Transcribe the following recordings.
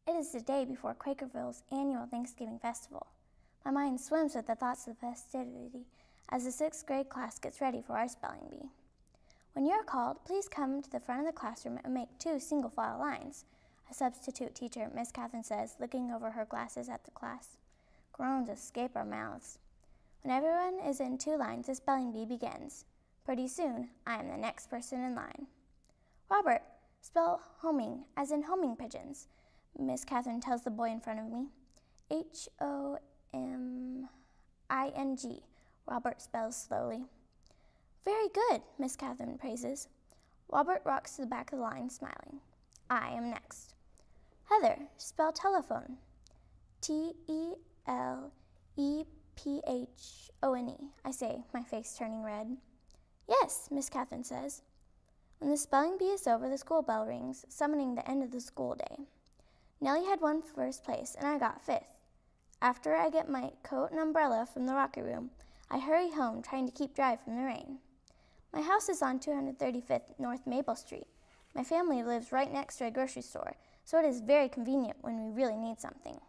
It is the day before Quakerville's annual Thanksgiving festival. My mind swims with the thoughts of festivity as the 6th grade class gets ready for our spelling bee. When you are called, please come to the front of the classroom and make 2 single-file lines, a substitute teacher, Miss Catherine says, looking over her glasses at the class. Groans escape our mouths. When everyone is in 2 lines, the spelling bee begins. Pretty soon, I am the next person in line. Robert, spell homing, as in homing pigeons, Miss Catherine tells the boy in front of me. Homing, Robert spells slowly. Very good, Miss Catherine praises. Robert rocks to the back of the line, smiling. I am next. Heather, spell telephone. Telephone, I say, my face turning red. Yes, Miss Catherine says. When the spelling bee is over, the school bell rings, summoning the end of the school day. Nellie had won first place, and I got 5th. After I get my coat and umbrella from the locker room, I hurry home, trying to keep dry from the rain. My house is on 235th North Maple Street. My family lives right next to a grocery store, so it is very convenient when we really need something.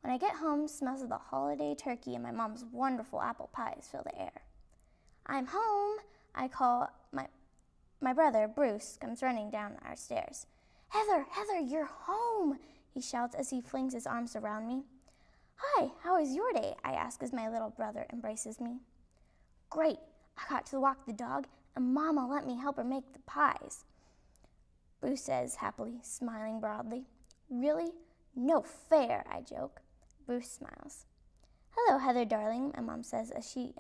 When I get home, smells of the holiday turkey and my mom's wonderful apple pies fill the air. I'm home, I call. My brother, Bruce, comes running down our stairs. Heather, you're home, he shouts as he flings his arms around me. Hi, how was your day? I ask as my little brother embraces me. Great, I got to walk the dog and Mama let me help her make the pies, Bruce says happily, smiling broadly. Really? No fair, I joke. Bruce smiles. Hello, Heather, darling, my mom says as she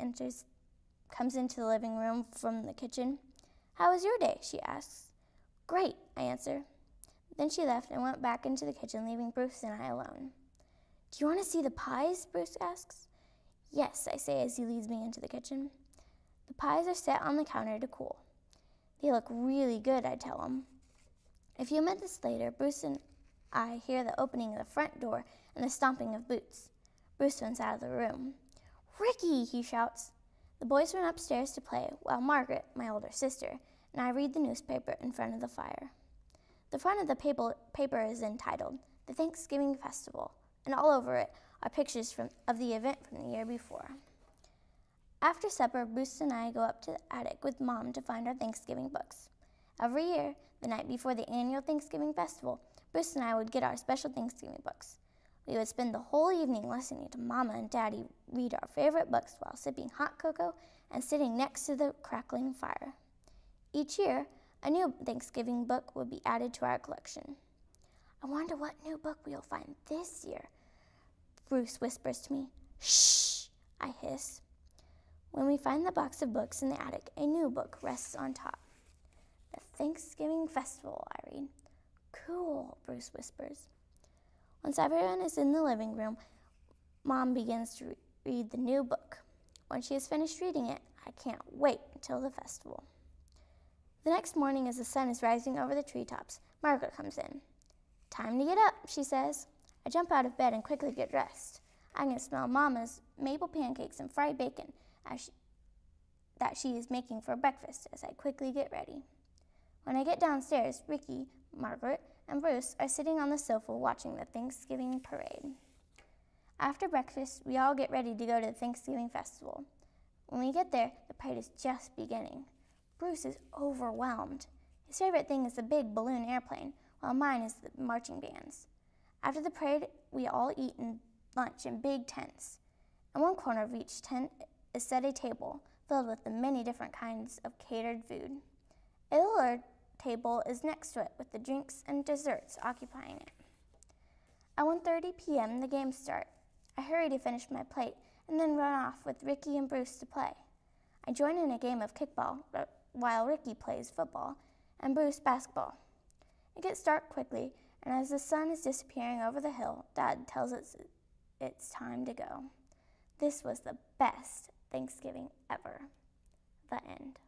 comes into the living room from the kitchen. How was your day? She asks. Great, I answer. Then she left and went back into the kitchen, leaving Bruce and I alone. Do you want to see the pies? Bruce asks. Yes, I say as he leads me into the kitchen. The pies are set on the counter to cool. They look really good, I tell him. A few minutes later, Bruce and I hear the opening of the front door and the stomping of boots. Bruce runs out of the room. Ricky, he shouts. The boys run upstairs to play, while Margaret, my older sister, and I read the newspaper in front of the fire. The front of the paper is entitled, The Thanksgiving Festival, and all over it are pictures of the event from the year before. After supper, Bruce and I go up to the attic with Mom to find our Thanksgiving books. Every year, the night before the annual Thanksgiving Festival, Bruce and I would get our special Thanksgiving books. We would spend the whole evening listening to Mama and Daddy read our favorite books while sipping hot cocoa and sitting next to the crackling fire. Each year, a new Thanksgiving book would be added to our collection. I wonder what new book we'll find this year, Bruce whispers to me. Shh, I hiss. When we find the box of books in the attic, a new book rests on top. The Thanksgiving Festival, I read. Cool, Bruce whispers. Once everyone is in the living room, Mom begins to read the new book. When she has finished reading it, I can't wait until the festival. The next morning, as the sun is rising over the treetops, Margaret comes in. Time to get up, she says. I jump out of bed and quickly get dressed. I can smell Mama's maple pancakes and fried bacon that she is making for breakfast as I quickly get ready. When I get downstairs, Ricky, Margaret, and Bruce are sitting on the sofa watching the Thanksgiving parade. After breakfast, we all get ready to go to the Thanksgiving festival. When we get there, the parade is just beginning. Bruce is overwhelmed. His favorite thing is the big balloon airplane, while mine is the marching bands. After the parade, we all eat lunch in big tents. In one corner of each tent is set a table filled with the many different kinds of catered food. A lower table is next to it with the drinks and desserts occupying it. At 1:30 p.m., the games start. I hurry to finish my plate and then run off with Ricky and Bruce to play. I join in a game of kickball while Ricky plays football and Bruce basketball. It gets dark quickly, and as the sun is disappearing over the hill, Dad tells us it's time to go. This was the best Thanksgiving ever. The end.